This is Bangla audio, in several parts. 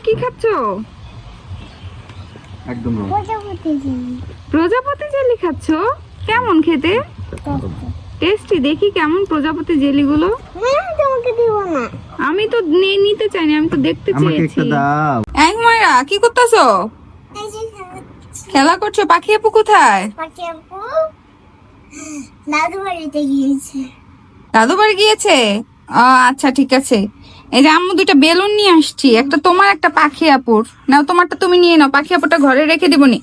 কি খাচ্ছো? একদম প্রজাপতি জেলি খাচ্ছো? কেমন খেতে? টেস্টি। দেখি কেমন প্রজাপতি জেলিগুলো। তোমাকে দিব না। আমি তো নিতে চাইনি, আমি তো দেখতে আমাকে চেয়েছি। একটা দাও। এই হুমায়রা, কি করতেছো? এই যে খেলা করছো? পাখি আপু কোথায়? পাখি আপু দাদু বাড়িতে গিয়েছে। দাদু বাড়ি গিয়েছে? আচ্ছা ঠিক আছে। এই যে আম্মু দুইটা বেলুন নিয়ে আসছি, একটা তোমার একটা পাখি আপুর। নাও তোমারটা তুমি নিয়ে নাও, পাখি আপুরটা ঘরে রেখে দিবনি।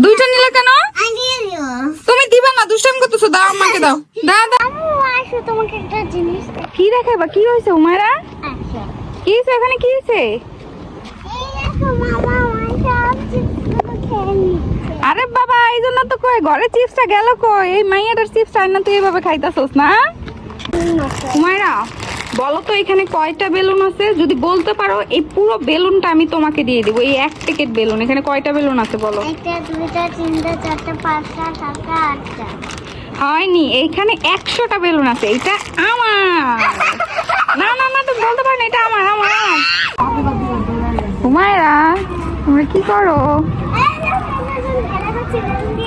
দুইটা নিলে কেন? আগে দিও। তুমি দিবা না, দুষ্টামি করতেছো। দাও আমাকে দাও। দাও দাও। আম্মু আসো, তোমাকে একটা জিনিস কি দেখাবা? কি হয়েছে হুমায়রা? আছে। কি হয়েছে এখানে? কি হয়েছে? এই দেখো মামা আমার সব চিপসগুলো খেয়ে নিচ্ছে। আরে বাবা, এই জন্য তো কই ঘরে চিপসটা গেল কই? এই মাইয়াটার চিপসটা না তুই এইভাবে খাইতাছস না? হুমায়রা বলো তো এখানে কয়টা বেলুন আছে? যদি বলতে পারো এই পুরো বেলুনটা আমি তোমাকে দিয়ে দেবো। এই এক প্যাকেট বেলুন, এখানে কয়টা বেলুন আছে বলো? একটা, দুইটা, তিনটা, চারটা, পাঁচটা, সাতটা, আটটা। হয়নি, এইখানে 100টা বেলুন আছে। এটা আমার। না না না, তুমি বলতে পারো না, এটা আমার আমার। হুমায়রা তোমরা কি করো?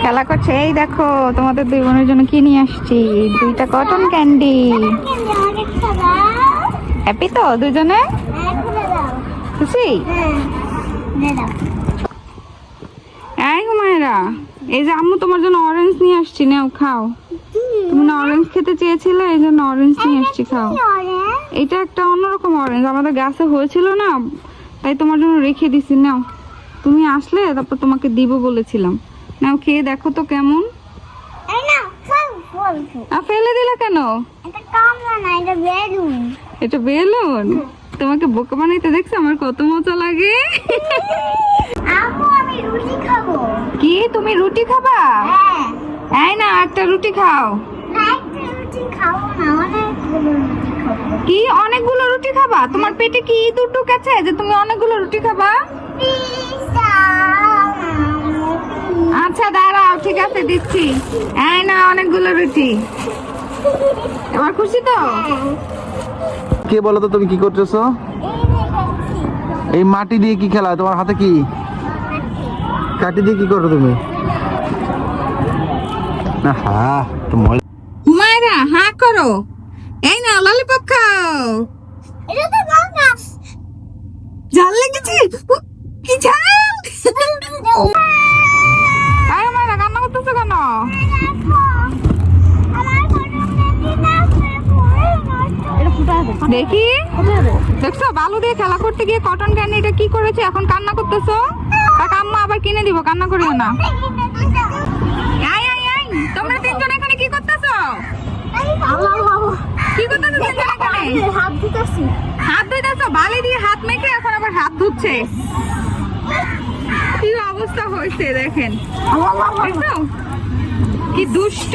খেলা করছে। এই দেখো তোমাদের দুই বোনের জন্য কি নিয়ে আসছি, দুইটা কটন ক্যান্ডি। হ্যাপি তো দুজনে? খুশি? এই হুমায়রা, এই যে আম্মু তোমার জন্য অরেঞ্জ নিয়ে আসছি, নাও খাও। তুমি না অরেঞ্জ খেতে চেয়েছিলে, এই জন্য অরেঞ্জ নিয়ে আসছি, খাও। এটা একটা অন্যরকম অরেঞ্জ, আমাদের গাছে হয়েছিল না, তাই তোমার জন্য রেখে দিছি। নাও, তুমি আসলে তারপর তোমাকে দিব বলেছিলাম। নাও খেয়ে দেখো তো কেমন। ফেলে দিলে কেন? এটা বেলুন? তোমাকে বোকা বানাইতে দেখছো আমার কত মজা লাগে। কি তুমি রুটি খাবা? এই না, একটা রুটি খাও। কি অনেকগুলো রুটি খাবা? তোমার পেটে কি ইঁদুর ঢুকেছে যে তুমি অনেকগুলো রুটি খাবা? আচ্ছা দাঁড়াও, ঠিক আছে দিচ্ছি। এই না অনেকগুলো রুটি। এবার খুশি তো? কে বলো তো তুমি কি করতেছো? এই মাটি দিয়ে কি খেলা? তোমার হাতে কি কাটি দিয়ে কি করো তুমি? না হুমায়রা হা করো। এই না ললিপপ খাও। ঝাল লেগেছে? কি ঝাল? আরে হুমায়রা কান্না করতেছো কেন? দেখি, দেখছো বালু দিয়ে খেলা করতে গিয়ে কটন ক্যান্ডি এটা কি করেছে, এখন কান্না করতেছো? তাকে আম্মা আবার কিনে দিব, কান্না করিও না। আই আই আই, তোমরা তিনজন এখানে কি করতেছো? কি করতেছো তিনজন এখানে? হাত ধুইতেছো? বালি দিয়ে হাত মেখে এখন আবার হাত ধুচ্ছে। কি অবস্থা হয়েছে দেখেন, দেখছো কি দুষ্ট।